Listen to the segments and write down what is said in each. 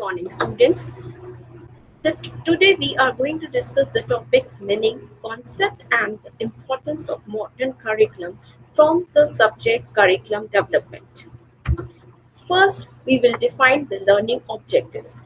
morning, students. Today we are going to discuss the topic meaning, concept, and the importance of modern curriculum from the subject curriculum development. First, we will define the learning objectives.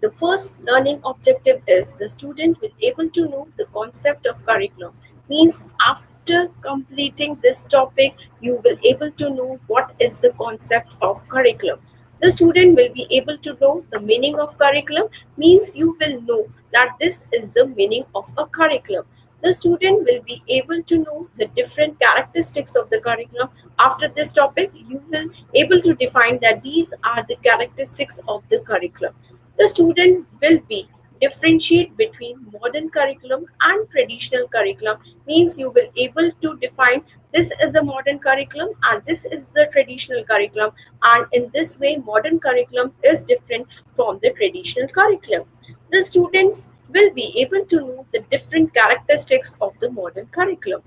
The first learning objective is the student will able to know the concept of curriculum. Means after completing this topic, you will able to know what is the concept of curriculum. The student will be able to know the meaning of curriculum. Means you will know that this is the meaning of a curriculum. The student will be able to know the different characteristics of the curriculum. After this topic, you will able to define that these are the characteristics of the curriculum. The student will be differentiate between modern curriculum and traditional curriculum. Means you will able to define this is a modern curriculum and this is the traditional curriculum, and in this way modern curriculum is different from the traditional curriculum. The students will be able to know the different characteristics of the modern curriculum.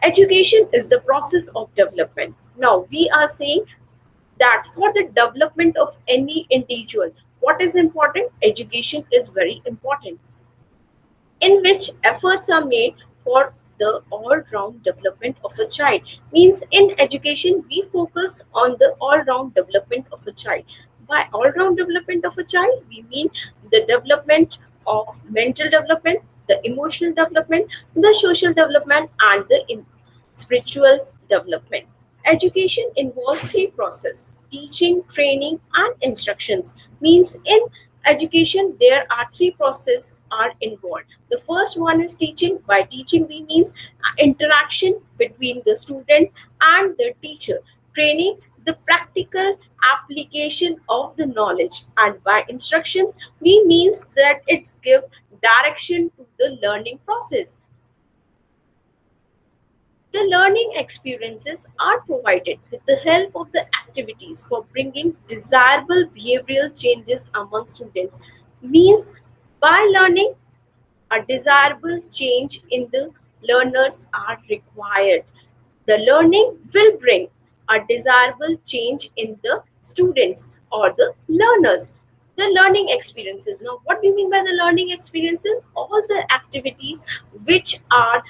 Education is the process of development. Now we are saying that for the development of any individual, what is important? Education is very important, in which efforts are made for the all-round development of a child. Means in education, we focus on the all-round development of a child. By all-round development of a child, we mean the development of mental development, the emotional development, the social development, and the spiritual development. Education involves three processes: teaching, training, and instructions. Means in education there are three processes are involved. The first one is teaching. By teaching we means interaction between the student and the teacher. Training, the practical application of the knowledge, and by instructions we means that it's give direction to the learning process. The learning experiences are provided with the help of the activities for bringing desirable behavioral changes among students. Means by learning, a desirable change in the learners are required. The learning will bring a desirable change in the students or the learners. The learning experiences. Now, what do you mean by the learning experiences? All the activities which are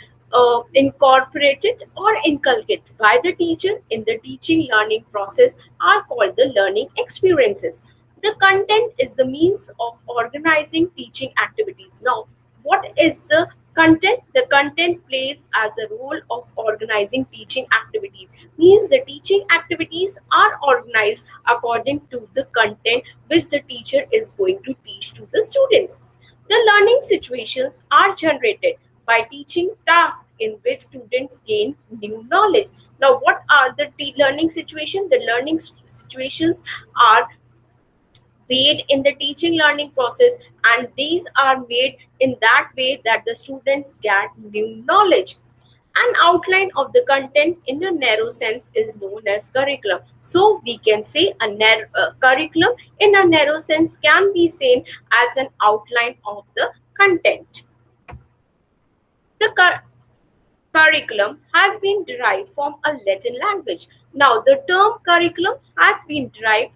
incorporated or inculcated by the teacher in the teaching learning process are called the learning experiences. The content is the means of organizing teaching activities. Now, what is the content? The content plays as a role of organizing teaching activities. Means the teaching activities are organized according to the content which the teacher is going to teach to the students. The learning situations are generated by teaching tasks in which students gain new knowledge. Now, what are the learning situations? The learning situations are made in the teaching learning process, and these are made in that way that the students get new knowledge. An outline of the content in a narrow sense is known as curriculum. So we can say a curriculum in a narrow sense can be seen as an outline of the content. The curriculum has been derived from a Latin language. Now, the term curriculum has been derived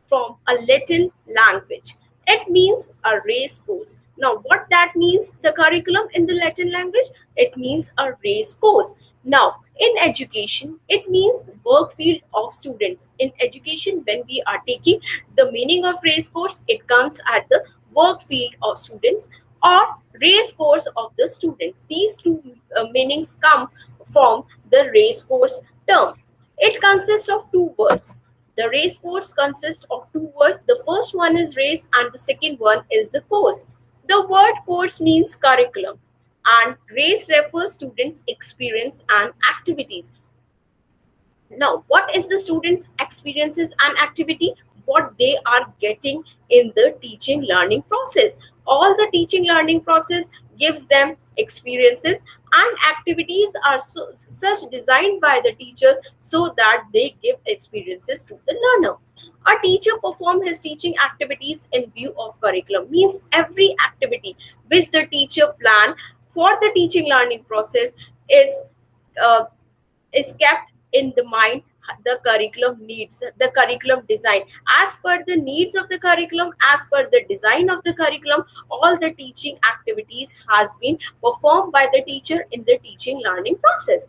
from a Latin language. It means a race course. Now, what that means, the curriculum in the Latin language? It means a race course. Now, in education, it means work field of students. In education, when we are taking the meaning of race course, it comes at the work field of students or race course of the students. These two meanings come from the race course term. It consists of two words. The race course consists of two words. The first one is race and the second one is the course. The word course means curriculum, and race refers students' experience and activities. Now, what is the students' experiences and activity? What they are getting in the teaching learning process. All the teaching learning process gives them experiences, and activities are such designed by the teachers so that they give experiences to the learner. A teacher performs his teaching activities in view of curriculum. Means every activity which the teacher plan for the teaching learning process is uh, is kept in the mind the curriculum needs, the curriculum design. As per the needs of the curriculum, as per the design of the curriculum, all the teaching activities has been performed by the teacher in the teaching learning process.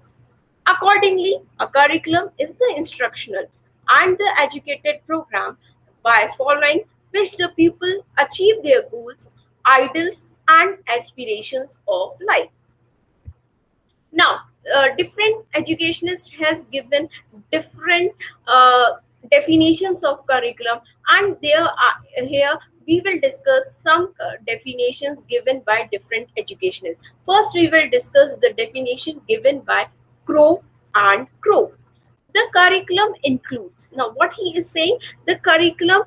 Accordingly, a curriculum is the instructional and the educated program by following which the pupil achieve their goals, ideals, and aspirations of life. Now, different educationists has given different definitions of curriculum, and here we will discuss some definitions given by different educationists. First, we will discuss the definition given by Crow and Crow. The curriculum includes, now what he is saying, the curriculum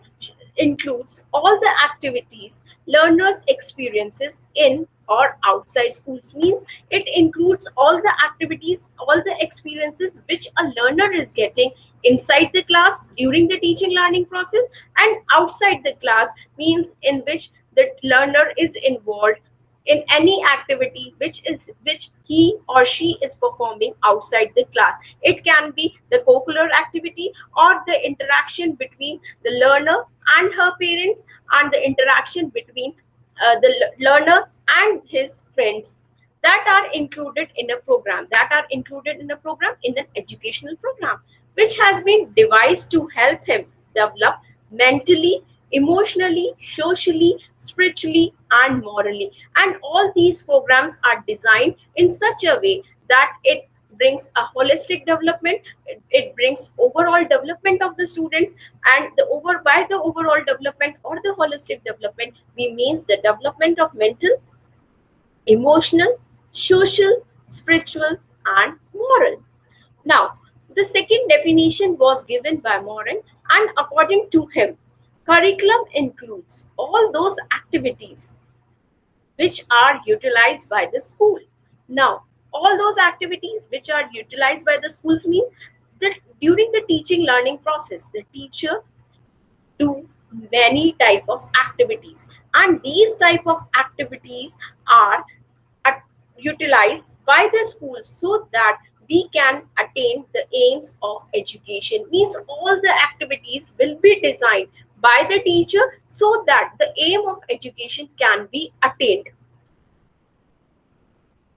includes all the activities learners experiences in or outside schools. Means it includes all the activities, all the experiences which a learner is getting inside the class during the teaching learning process, and outside the class, means in which the learner is involved in any activity which he or she is performing outside the class. It can be the co-curricular activity or the interaction between the learner and her parents, and the interaction between the learner and his friends, that are included in a program, that are included in a program, in an educational program, which has been devised to help him develop mentally, emotionally, socially, spiritually, and morally. And all these programs are designed in such a way that it brings a holistic development, it brings overall development of the students. And the over by the overall development or the holistic development, we means the development of mental, emotional, social, spiritual, and moral. Now, the second definition was given by Moran, and according to him, curriculum includes all those activities which are utilized by the school. Now, all those activities which are utilized by the schools mean that during the teaching learning process, the teacher do many type of activities, and these type of activities are at- utilized by the schools so that we can attain the aims of education. Means all the activities will be designed by the teacher so that the aim of education can be attained.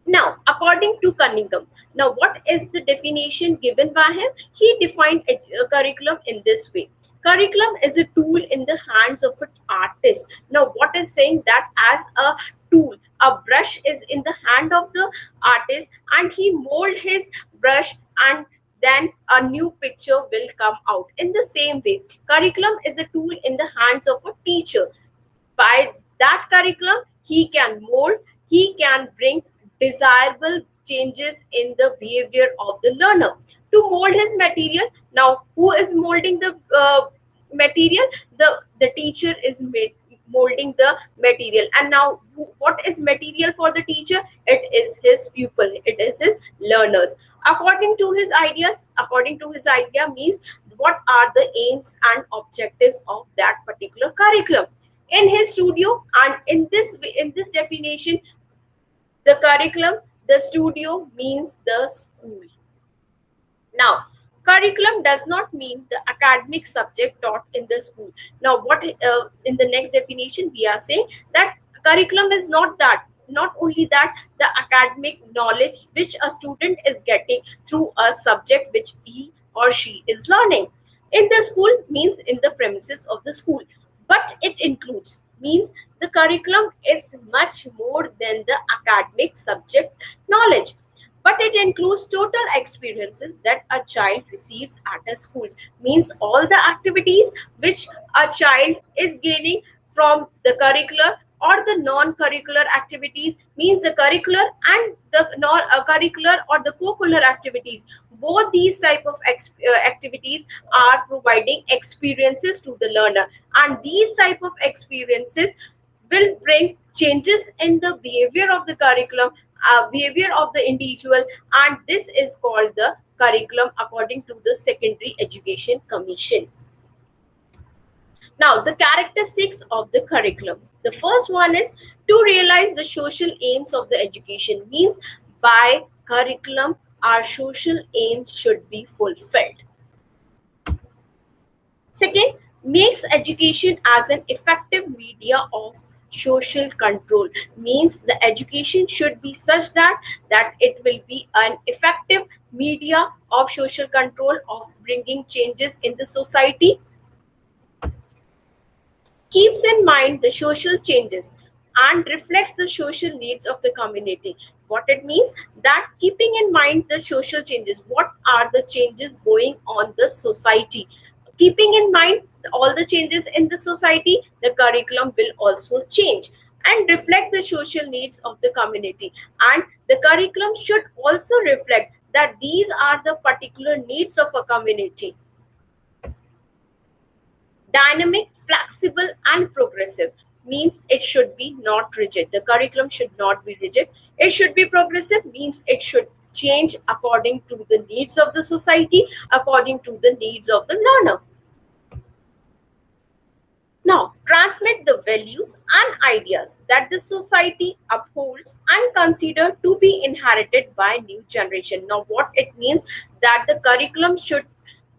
Now, according to Cunningham, now what is the definition given by him? He defined a curriculum in this way. Curriculum is a tool in the hands of an artist. Now, what is saying that as a tool, a brush is in the hand of the artist, and he mold his brush, and then a new picture will come out. In the same way, curriculum is a tool in the hands of a teacher. By that curriculum, he can mold, he can bring desirable changes in the behavior of the learner to mold his material. Now, who is molding the material? The teacher is molding the material. And now, what is material for the teacher? It is his pupil, it is his learners. According to his ideas, according to his idea means what are the aims and objectives of that particular curriculum in his studio. And in this definition, the curriculum, the studio means the school. Now, curriculum does not mean the academic subject taught in the school. Now, what in the next definition we are saying that curriculum is not only that the academic knowledge which a student is getting through a subject which he or she is learning in the school, means in the premises of the school, but it includes, means the curriculum is much more than the academic subject knowledge, but it includes total experiences that a child receives at a school. Means all the activities which a child is gaining from the curricular or the non-curricular activities, means the curricular and the non-curricular or the co-curricular activities, both these type of activities are providing experiences to the learner, and these type of experiences will bring changes in the behavior of the curriculum, behavior of the individual, and this is called the curriculum according to the Secondary Education Commission. Now, the characteristics of the curriculum. The first one is to realize the social aims of the education. Means by curriculum, our social aims should be fulfilled. Second, makes education as an effective media of social control. Means the education should be such that it will be an effective media of social control, of bringing changes in the society, keeps in mind the social changes and reflects the social needs of the community. What it means, that keeping in mind the social changes, what are the changes going on the society, keeping in mind all the changes in the society, the curriculum will also change and reflect the social needs of the community. And the curriculum should also reflect that these are the particular needs of a community. Dynamic, flexible, and progressive means it should be not rigid. The curriculum should not be rigid. It should be progressive, means it should change according to the needs of the society, according to the needs of the learner. Now, transmit the values and ideas that the society upholds and consider to be inherited by new generation. Now, what it means, that the curriculum should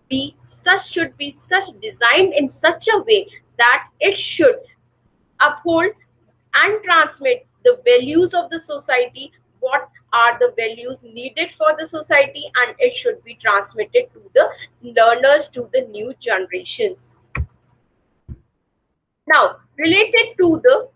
be such designed in such a way that it should uphold and transmit the values of the society, what are the values needed for the society, and it should be transmitted to the learners, to the new generations. Now, related to the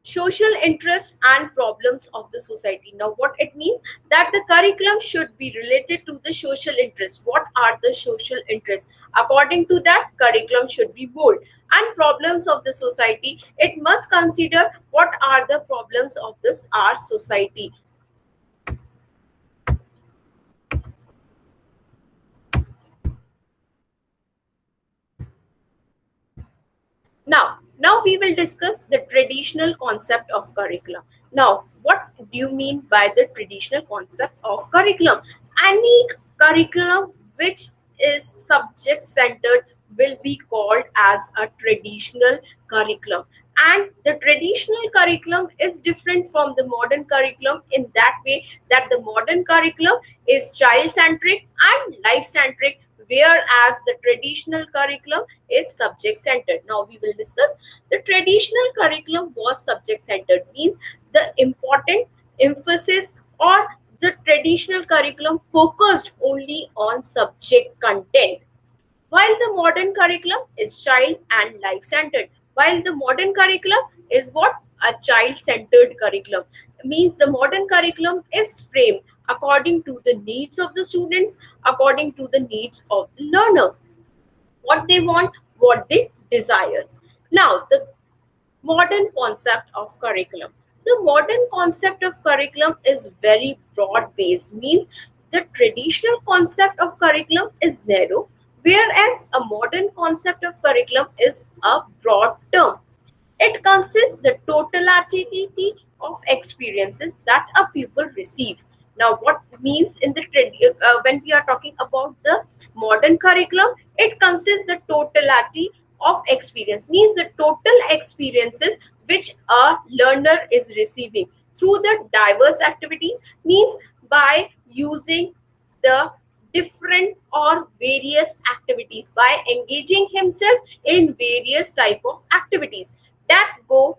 social interests and problems of the society. Now, what it means, that the curriculum should be related to the social interests. What are the social interests? According to that, curriculum should be bold. And problems of the society, it must consider what are the problems of this our society. Now we will discuss the traditional concept of curriculum. Now, what do you mean by the traditional concept of curriculum? Any curriculum which is subject centered will be called as a traditional curriculum. And the traditional curriculum is different from the modern curriculum in that way, that the modern curriculum is child centric and life centric, whereas the traditional curriculum is subject centered. Now we will discuss the traditional curriculum was subject centered, means the important emphasis, or the traditional curriculum focused only on subject content, while the modern curriculum is child and life centered. While the modern curriculum is what? A child centered curriculum. Means the modern curriculum is framed according to the needs of the students, according to the needs of the learner, what they want, what they desire. Now, the modern concept of curriculum. The modern concept of curriculum is very broad based, means the traditional concept of curriculum is narrow, whereas a modern concept of curriculum is a broad term. It consists the totality of experiences that a pupil receive. Now, what means in the when we are talking about the modern curriculum, it consists the totality of experience, means the total experiences which a learner is receiving through the diverse activities, means by using the different or various activities, by engaging himself in various type of activities that go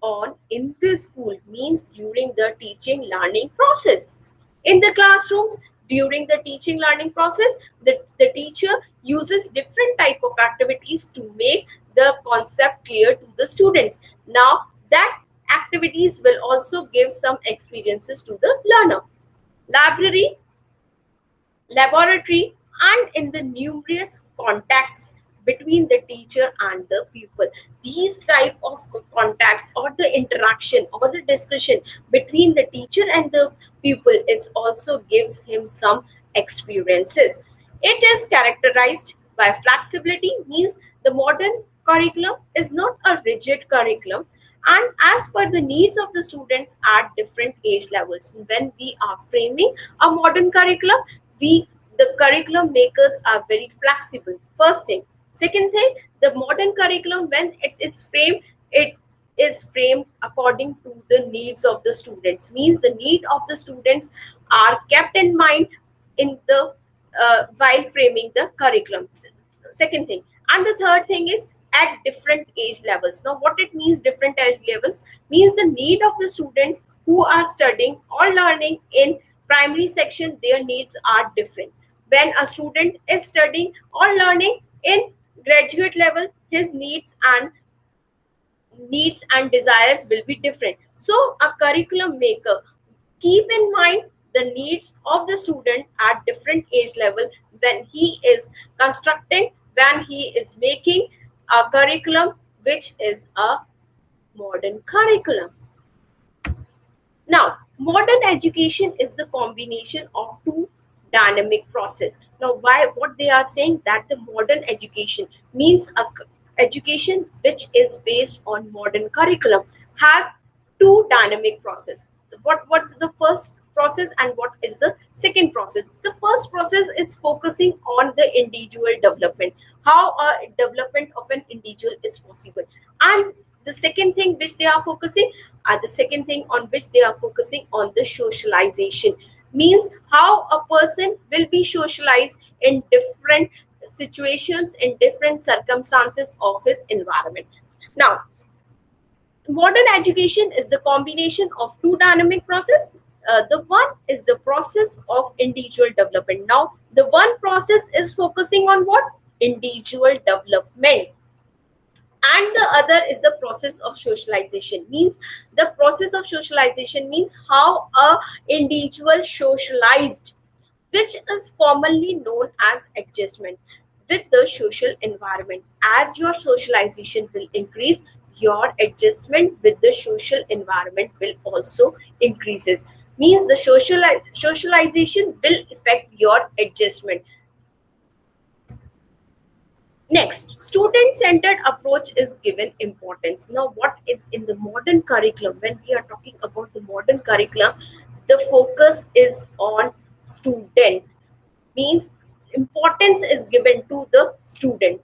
on in the school, means during the teaching learning process. In the classrooms, during the teaching learning process, the teacher uses different type of activities to make the concept clear to the students. Now, that activities will also give some experiences to the learner. Library, laboratory, and in the numerous contacts between the teacher and the pupil. These type of contacts, or the interaction or the discussion between the teacher and the pupil, is also gives him some experiences. It is characterized by flexibility, means the modern curriculum is not a rigid curriculum, and as per the needs of the students at different age levels. When we are framing a modern curriculum, we the curriculum makers are very flexible. First thing. Second thing, the modern curriculum, when it is framed according to the needs of the students, means the need of the students are kept in mind in the while framing the curriculum. second thing. And the third thing is at different age levels. Now what it means different age levels means the need of the students who are studying or learning in primary section, their needs are different. When a student is studying or learning in graduate level, his needs and desires will be different. So a curriculum maker keep in mind the needs of the student at different age level when he is constructing, when he is making a curriculum which is a modern curriculum. Now, modern education is the combination of two dynamic process. Now, why what they are saying that the modern education means education which is based on modern curriculum has two dynamic process. What's the first process and what is the second process? The first process is focusing on the individual development, how a development of an individual is possible, and the second thing which they are focusing the second thing on which they are focusing on the socialization, means how a person will be socialized in different situations, in different circumstances of his environment. Now modern education is the combination of two dynamic process. The one is the process of individual development. Now the one process is focusing on what? Individual development, and the other is the process of socialization, means the process of socialization means how a individual socialized, which is commonly known as adjustment with the social environment. As your socialization will increase, your adjustment with the social environment will also increases, means the socialization will affect your adjustment. Next, student-centered approach is given importance. Now, what in the modern curriculum, when we are talking about the modern curriculum, the focus is on student, means importance is given to the student.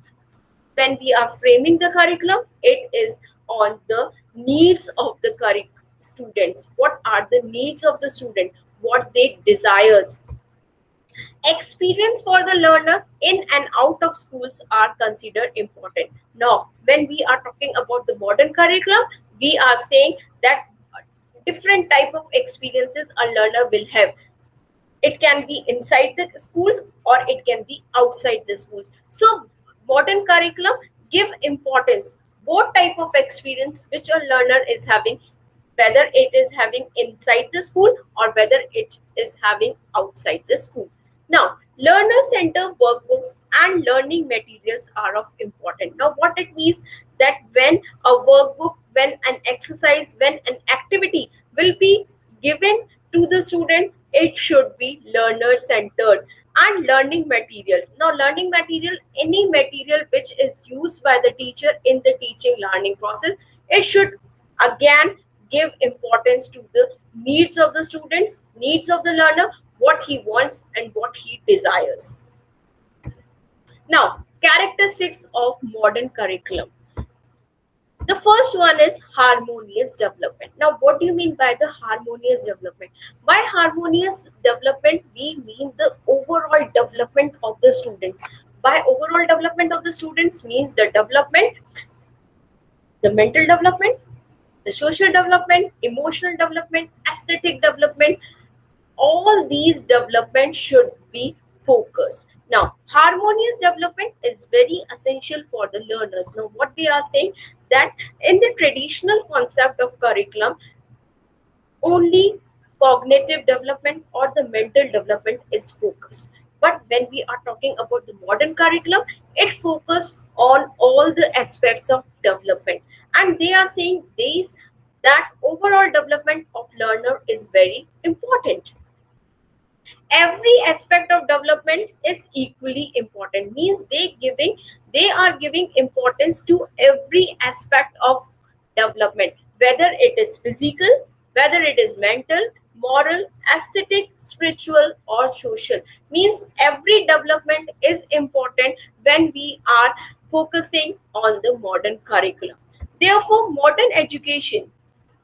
When we are framing the curriculum, it is on the needs of the students. What are the needs of the student? What they desires? Experience for the learner in and out of schools are considered important. Now, when we are talking about the modern curriculum, we are saying that different type of experiences a learner will have. It can be inside the schools or it can be outside the schools. So modern curriculum give importance both type of experience which a learner is having, whether it is having inside the school or whether it is having outside the school. Now learner center workbooks and learning materials are of important. Now what it means that when a workbook, when an exercise, when an activity will be given to the student, it should be learner centered. And learning material, now learning material, any material which is used by the teacher in the teaching learning process, it should again give importance to the needs of the students, needs of the learner, what he wants and what he desires. Now characteristics of modern curriculum. The first one is harmonious development. Now, what do you mean by the harmonious development? By harmonious development, we mean the overall development of the students. By overall development of the students means the development, the mental development, the social development, emotional development, aesthetic development, all these development should be focused. Now harmonious development is very essential for the learners. Now what they are saying that in the traditional concept of curriculum, only cognitive development or the mental development is focused, but when we are talking about the modern curriculum, it focuses on all the aspects of development, and they are saying these that overall development of learner is very important. Every aspect of development is equally important, means they are giving importance to every aspect of development, whether it is physical, whether it is mental, moral, aesthetic, spiritual or social, means every development is important when we are focusing on the modern curriculum. Therefore modern education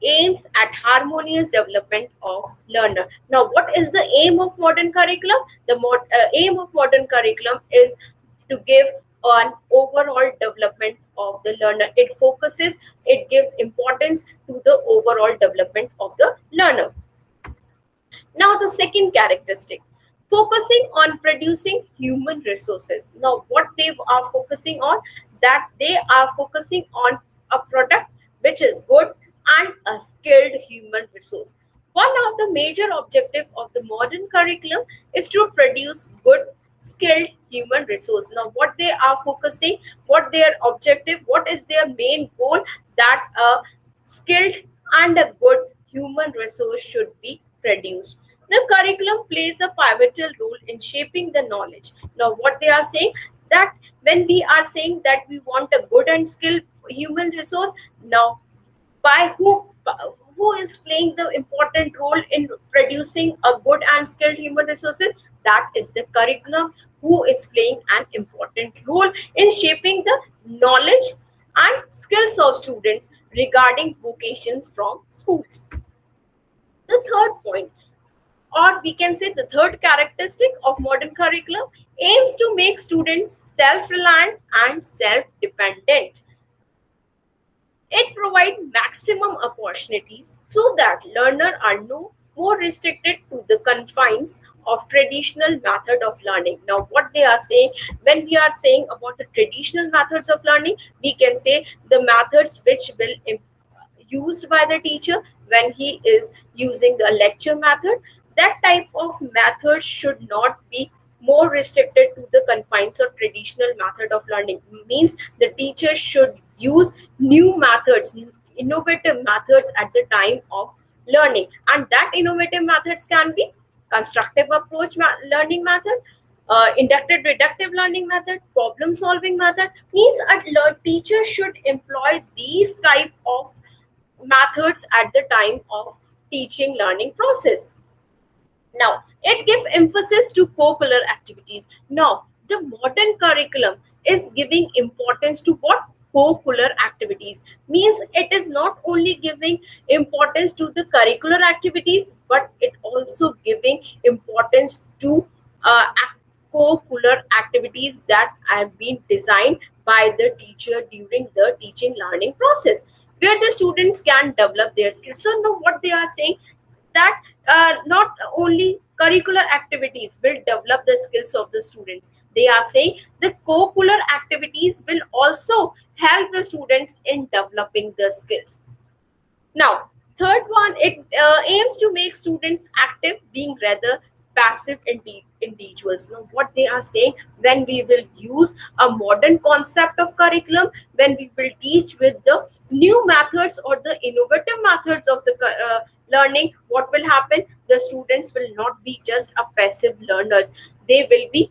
aims at harmonious development of learner. Now, what is the aim of modern curriculum? The aim of modern curriculum is to give on overall development of the learner. It gives importance to the overall development of the learner. Now, the second characteristic, focusing on producing human resources. Now, what they are focusing on, that they are focusing on a product which is good and a skilled human resource. One of the major objectives of the modern curriculum is to produce good, skilled human resource. Now, what they are focusing, what their objective, what is their main goal, that a skilled and a good human resource should be produced. The curriculum plays a pivotal role in shaping the knowledge. Now, what they are saying, that when we are saying that we want a good and skilled human resource, now by who is playing the important role in producing a good and skilled human resources? That is the curriculum, who is playing an important role in shaping the knowledge and skills of students regarding vocations from schools. The third point, or we can say the third characteristic of modern curriculum, aims to make students self-reliant and self-dependent. It provides maximum opportunities so that learners are no more restricted to the confines of traditional method of learning. Now, what they are saying, when we are saying about the traditional methods of learning, we can say the methods which will used by the teacher when he is using the lecture method. That type of method should not be more restricted to the confines of traditional method of learning. Means the teacher should use new methods, innovative methods at the time of learning, and that innovative methods can be constructive approach learning method, inductive reductive learning method, problem solving method. Means a teacher should employ these type of methods at the time of teaching learning process. Now, it gives emphasis to co-curricular activities. Now, the modern curriculum is giving importance to what? Co-curricular activities. Means it is not only giving importance to the curricular activities, but it also giving importance to co-curricular activities that have been designed by the teacher during the teaching learning process, where the students can develop their skills. So now what they are saying, that not only curricular activities will develop the skills of the students, they are saying the co-curricular activities will also help the students in developing the skills. Now, third one, it aims to make students active, being rather passive individuals. Now, what they are saying, when we will use a modern concept of curriculum, when we will teach with the new methods or the innovative methods of the learning, what will happen? The students will not be just a passive learners; they will be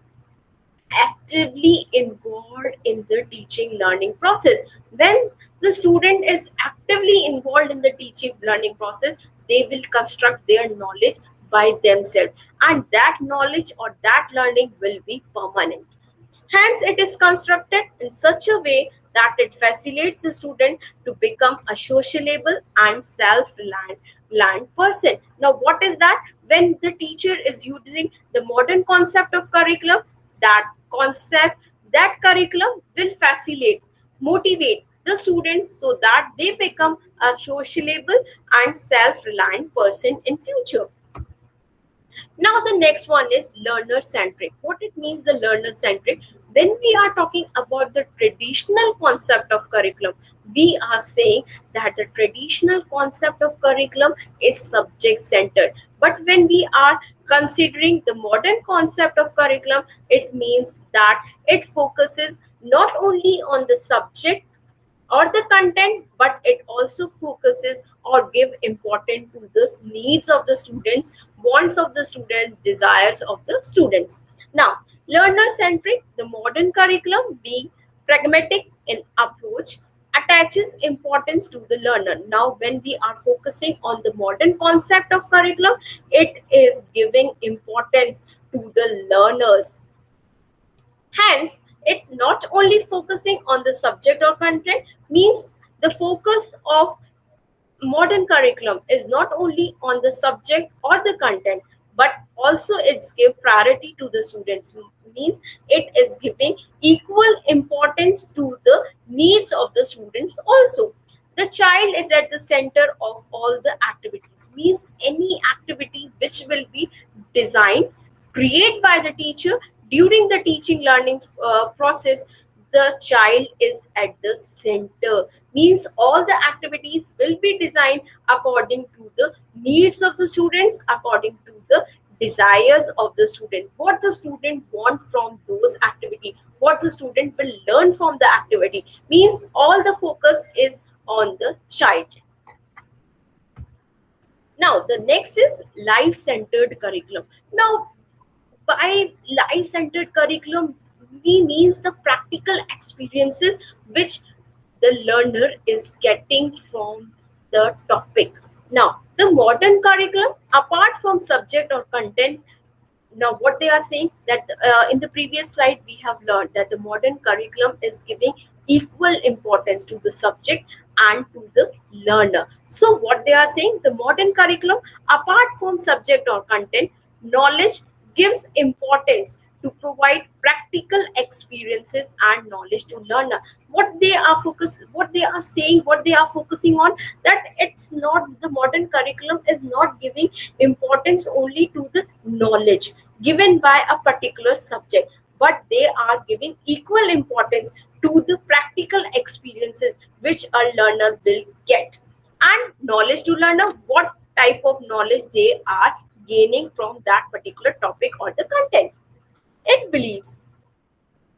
actively involved in the teaching learning process. When the student is actively involved in the teaching learning process, they will construct their knowledge by themselves, and that knowledge or that learning will be permanent. Hence, it is constructed in such a way that it facilitates the student to become a sociable and self-reliant person. Now, what is that? When the teacher is using the modern concept of curriculum, that concept, that curriculum will facilitate, motivate the students so that they become a sociable and self-reliant person in future. Now the next one is learner centric. What it means, the learner centric? When we are talking about the traditional concept of curriculum, we are saying that the traditional concept of curriculum is subject centered. But when we are considering the modern concept of curriculum, it means that it focuses not only on the subject or the content, but it also focuses or give importance to the needs of the students, wants of the students, desires of the students. Now, learner centric, the modern curriculum being pragmatic in approach, attaches importance to the learner. Now, when we are focusing on the modern concept of curriculum, it is giving importance to the learners. Hence, it not only focusing on the subject or content, means the focus of modern curriculum is not only on the subject or the content, but also it's give priority to the students, means it is giving equal importance to the needs of the students also. The child is at the center of all the activities, means any activity which will be designed, created by the teacher during the teaching learning process, the child is at the center, means all the activities will be designed according to the needs of the students, according to the desires of the student, what the student want from those activity, what the student will learn from the activity, means all the focus is on the child. Now the next is life centered curriculum. Now by life centered curriculum, we means the practical experiences which the learner is getting from the topic. Now the modern curriculum, apart from subject or content, now what they are saying that in the previous slide we have learned that the modern curriculum is giving equal importance to the subject and to the learner. So what they are saying, the modern curriculum, apart from subject or content, knowledge gives importance to provide practical experiences and knowledge to learner. What they are saying, what they are focusing on, that it's not, the modern curriculum is not giving importance only to the knowledge given by a particular subject, but they are giving equal importance to the practical experiences which a learner will get, and knowledge to learner, what type of knowledge they are gaining from that particular topic or the content. It believes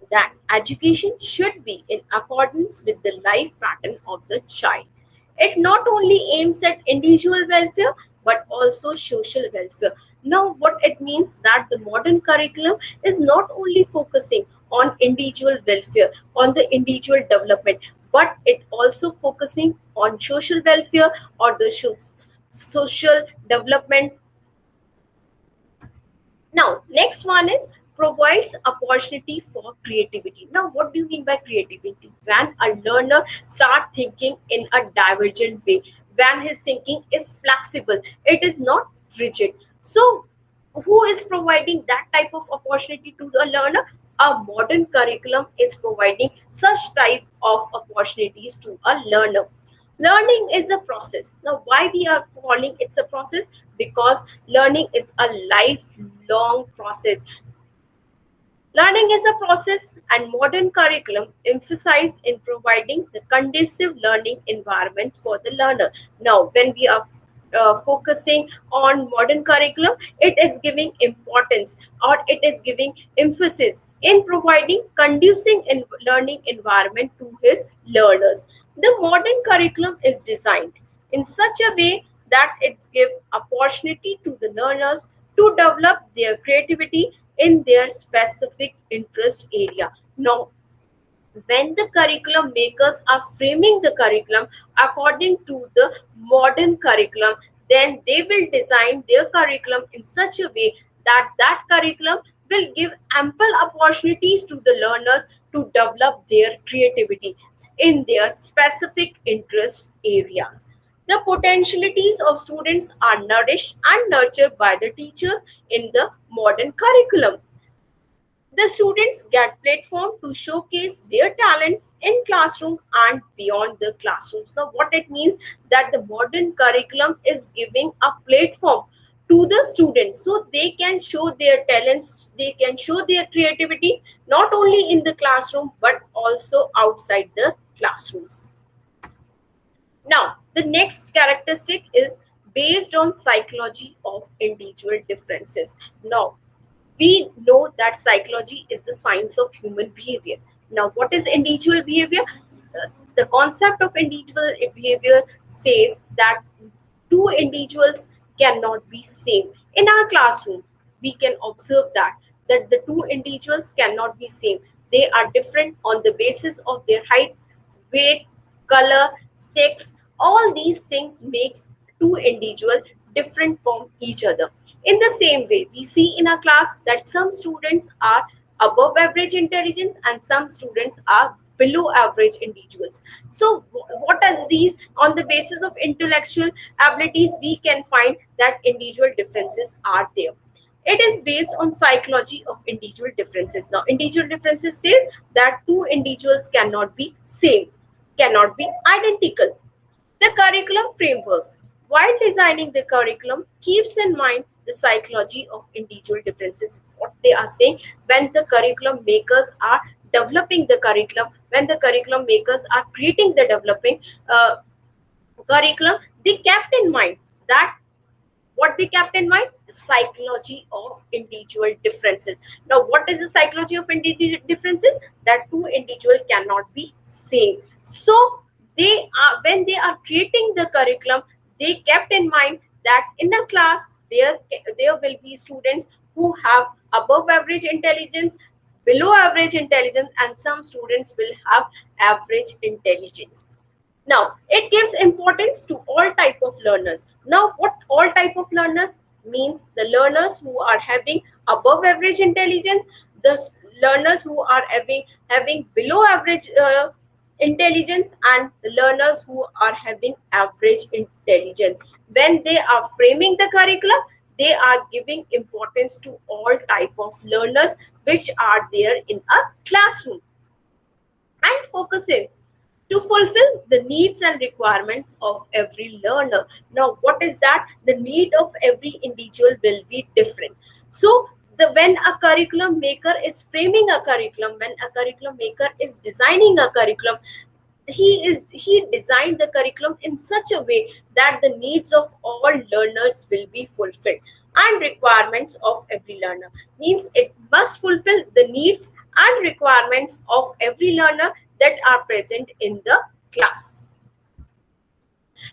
that education should be in accordance with the life pattern of the child. It not only aims at individual welfare but also social welfare. Now, what it means that the modern curriculum is not only focusing on individual welfare, on the individual development, but it also focusing on social welfare or the social development. Now, next one is provides opportunity for creativity. Now, what do you mean by creativity? When a learner start thinking in a divergent way, when his thinking is flexible, it is not rigid. So, who is providing that type of opportunity to the learner? A modern curriculum is providing such type of opportunities to a learner. Learning is a process. Now, why we are calling it a process? Because learning is a lifelong process. Learning is a process, and modern curriculum emphasize in providing the conducive learning environment for the learner. Now, when we are focusing on modern curriculum, it is giving importance or it is giving emphasis in providing conducive learning environment to his learners. The modern curriculum is designed in such a way that it gives opportunity to the learners to develop their creativity in their specific interest area. Now, when the curriculum makers are framing the curriculum according to the modern curriculum, then they will design their curriculum in such a way that that curriculum will give ample opportunities to the learners to develop their creativity in their specific interest areas. The potentialities of students are nourished and nurtured by the teachers in the modern curriculum. The students get platform to showcase their talents in classroom and beyond the classrooms. Now, what it means that the modern curriculum is giving a platform to the students so they can show their talents, they can show their creativity not only in the classroom but also outside the classrooms. Now, the next characteristic is based on psychology of individual differences. Now, we know that psychology is the science of human behavior. Now, what is individual behavior? The concept of individual behavior says that two individuals cannot be same. In our classroom, we can observe that the two individuals cannot be same. They are different on the basis of their height, weight, color, sex. All these things makes two individuals different from each other. In the same way, we see in our class that some students are above average intelligence and some students are below average individuals. So, what are these? On the basis of intellectual abilities, we can find that individual differences are there. It is based on psychology of individual differences. Now, individual differences says that two individuals cannot be same, cannot be identical. The curriculum frameworks. While designing the curriculum, keeps in mind the psychology of individual differences. What they are saying when the curriculum makers are developing the curriculum, when the curriculum makers are creating the developing curriculum, they kept in mind that what they kept in mind, the psychology of individual differences. Now, what is the psychology of individual differences? That two individuals cannot be same. So they are, when they are creating the curriculum, they kept in mind that in a class there will be students who have above average intelligence, below average intelligence, and some students will have average intelligence. Now, it gives importance to all type of learners. Now, what all type of learners means? The learners who are having above average intelligence, the learners who are having below average intelligence, and the learners who are having average intelligence. When they are framing the curriculum, they are giving importance to all type of learners which are there in a classroom, and focusing to fulfill the needs and requirements of every learner. Now, what is that? The need of every individual will be different. So, when a curriculum maker is framing a curriculum, when a curriculum maker is designing a curriculum, he designed the curriculum in such a way that the needs of all learners will be fulfilled, and requirements of every learner means it must fulfill the needs and requirements of every learner that are present in the class.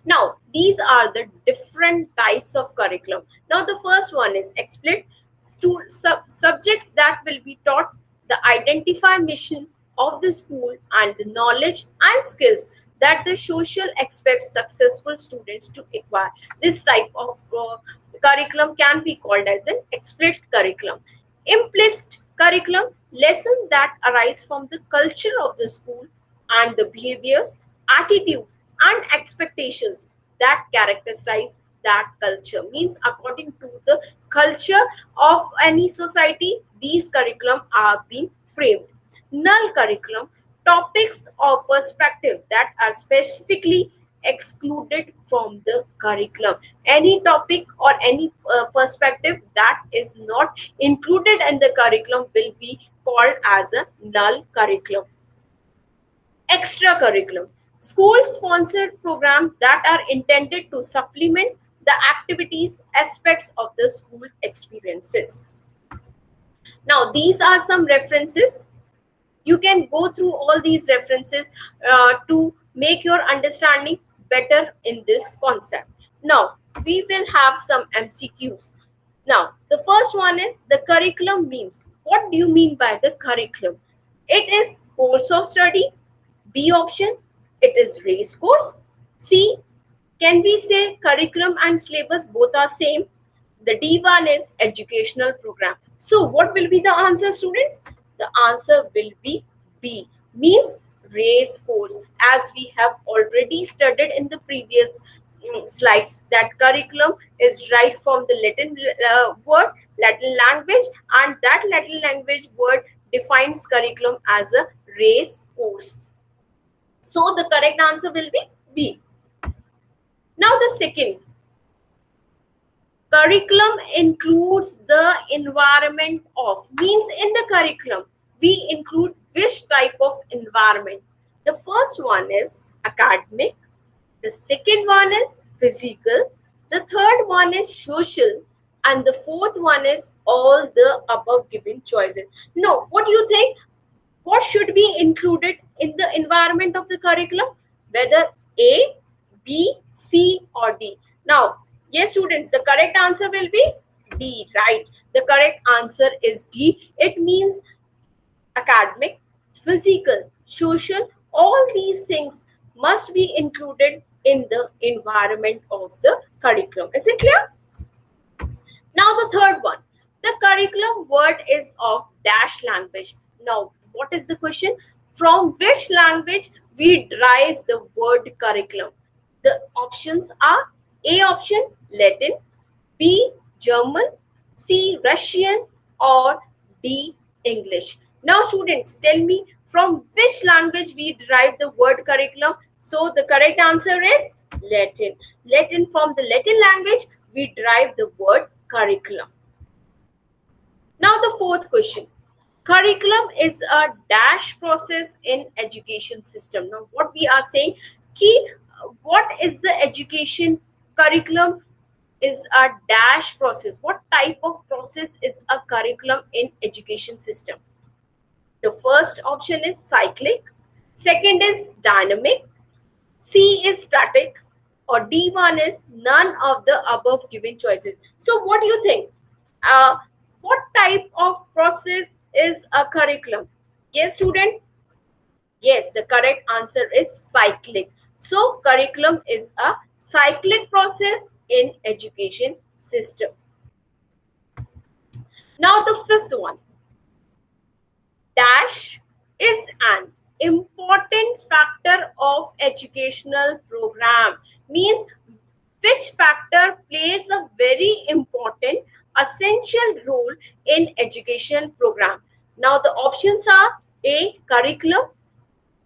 Now, these are the different types of curriculum. Now, the first one is explicit subjects that will be taught, the identify mission of the school, and the knowledge and skills that the social expects successful students to acquire. This type of curriculum can be called as an explicit curriculum. Implicit curriculum, lessons that arise from the culture of the school and the behaviors, attitude, and expectations that characterize that culture. Means according to the culture of any society, these curriculum are being framed. Null curriculum, topics or perspective that are specifically excluded from the curriculum. Any topic or any perspective that is not included in the curriculum will be called as a null curriculum. Extracurriculum, school sponsored programs that are intended to supplement the activities aspects of the school experiences. Now, these are some references. You can go through all these references to make your understanding better in this concept. Now, we will have some MCQs. Now, the first one is the curriculum means. What do you mean by the curriculum? It is course of study. B option, it is race course. C, can we say curriculum and syllabus both are same? The D one is educational program. So what will be the answer, students? The answer will be B, means race course. As we have already studied in the previous slides, that curriculum is derived from the Latin word, Latin language, and that Latin language word defines curriculum as a race course. So the correct answer will be B. Now the second, curriculum includes the environment of, means in the curriculum we include which type of environment. The first one is academic, the second one is physical, the third one is social, and the fourth one is all the above given choices. No, what do you think? What should be included in the environment of the curriculum? Whether A, B, C, or D. Now, yes, students, the correct answer will be D, right? The correct answer is D. It means academic, physical, social, all these things must be included in the environment of the curriculum. Is it clear? Now the third one, the curriculum word is of dash language. Now, what is the question? From which language we derive the word curriculum? The options are A option, Latin, B, German, C. Russian, or D. English. Now students, tell me from which language we derive the word curriculum. So the correct answer is Latin. Latin, from the Latin language we derive the word curriculum. Now the fourth question. Curriculum is a dash process in education system. Now what we are saying, key, what is the education curriculum is a dash process. What type of process is a curriculum in education system? The first option is cyclic, second is dynamic, C is static, or D1 is none of the above given choices. So what do you think? Uh, what type of process is a curriculum? Yes, student? Yes, the correct answer is cyclic. So curriculum is a cyclic process in education system. Now the fifth one. Dash is an important factor of educational program. Means which factor plays a very important essential role in education program. Now the options are A. Curriculum,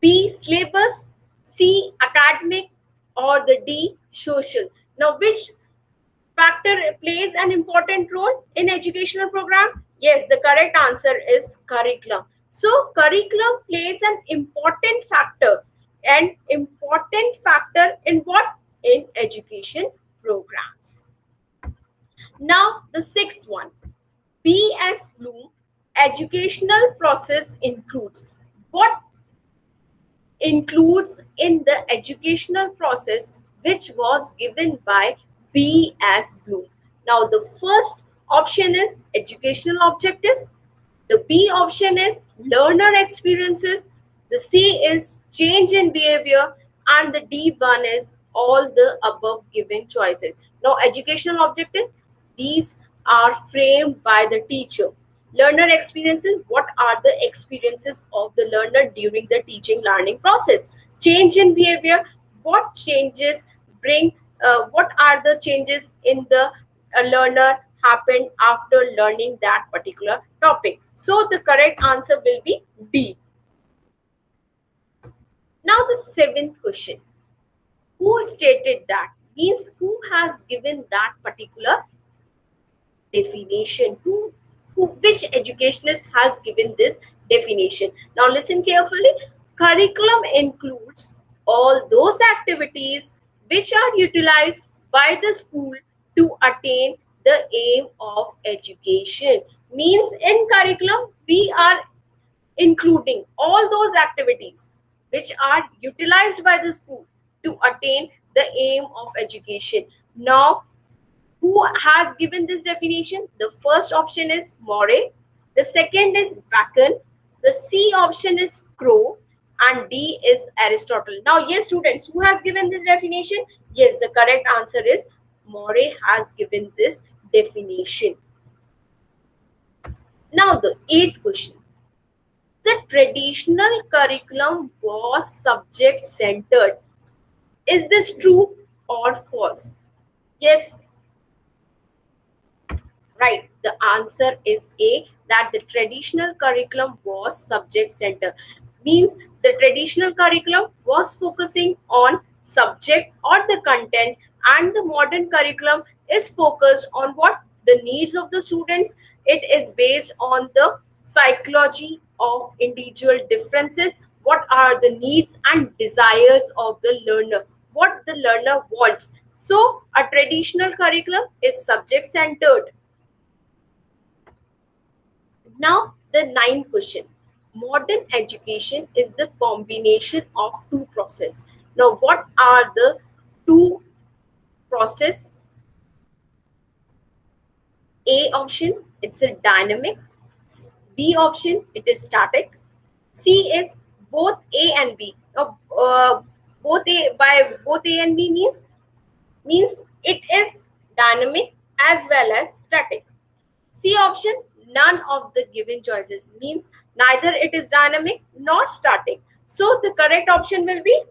B. Syllabus, C. Academic, or the D. Social. Now which factor plays an important role in educational program? Yes, the correct answer is curriculum. So curriculum plays an important factor, in what? In education programs. Now the sixth one. B.S. Bloom educational process includes. What includes in the educational process which was given by B.S. Bloom? Now, the first option is educational objectives, the B option is learner experiences, the C is change in behavior, and the D one is all the above given choices. Now, educational objectives, these are framed by the teacher. Learner experiences, what are the experiences of the learner during the teaching learning process? Change in behavior, what changes bring, what are the changes in the learner happened after learning that particular topic? So the correct answer will be D. Now the seventh question. Who stated that? Means who has given that particular definition? Which educationist has given this definition? Now listen carefully. Curriculum includes all those activities which are utilized by the school to attain the aim of education. Means in curriculum we are including all those activities which are utilized by the school to attain the aim of education. Now who has given this definition? The first option is Moray, the second is Bacon, the C option is Crow, and D is Aristotle. Now, yes, students, who has given this definition? Yes, the correct answer is Moray has given this definition. Now, the eighth question. The traditional curriculum was subject centered. Is this true or false? Yes, right. The answer is A, that the traditional curriculum was subject center. Means the traditional curriculum was focusing on subject or the content, and the modern curriculum is focused on what? The needs of the students. It is based on the psychology of individual differences. What are the needs and desires of the learner? What the learner wants. So a traditional curriculum is subject centered. Now, the ninth question. Modern education is the combination of two processes. Now, what are the two process? A option, it's a dynamic. B option, it is static. C is both A and B. Now, both A and B means it is dynamic as well as static. C option, none of the given choices, means neither it is dynamic nor static. So the correct option will be,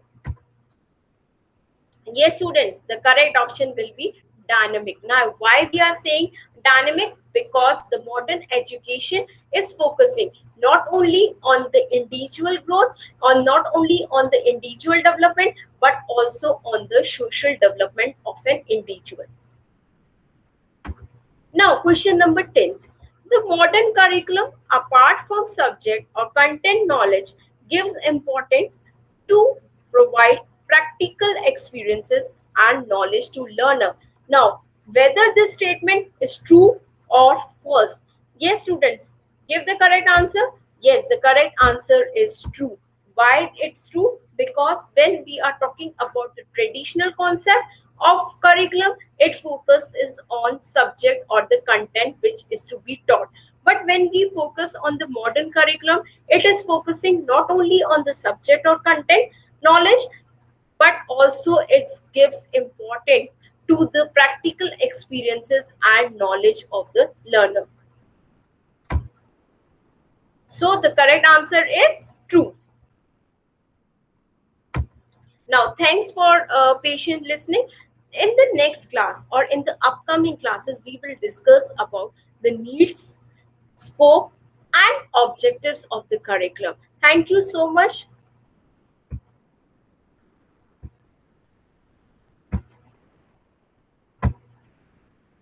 yes students, the correct option will be dynamic. Now, why we are saying dynamic? Because the modern education is focusing not only on the individual growth, or not only on the individual development, but also on the social development of an individual. Now, question number 10. The modern curriculum, apart from subject or content knowledge, gives importance to provide practical experiences and knowledge to learner. Now, whether this statement is true or false. Yes, students, give the correct answer. Yes, the correct answer is true. Why it's true? Because when we are talking about the traditional concept of curriculum, it focuses on subject or the content which is to be taught. But when we focus on the modern curriculum, it is focusing not only on the subject or content knowledge, but also it gives importance to the practical experiences and knowledge of the learner. So the correct answer is true. Now, thanks for patient listening. In the next class or in the upcoming classes, we will discuss about the needs, scope, and objectives of the curriculum. Thank you so much.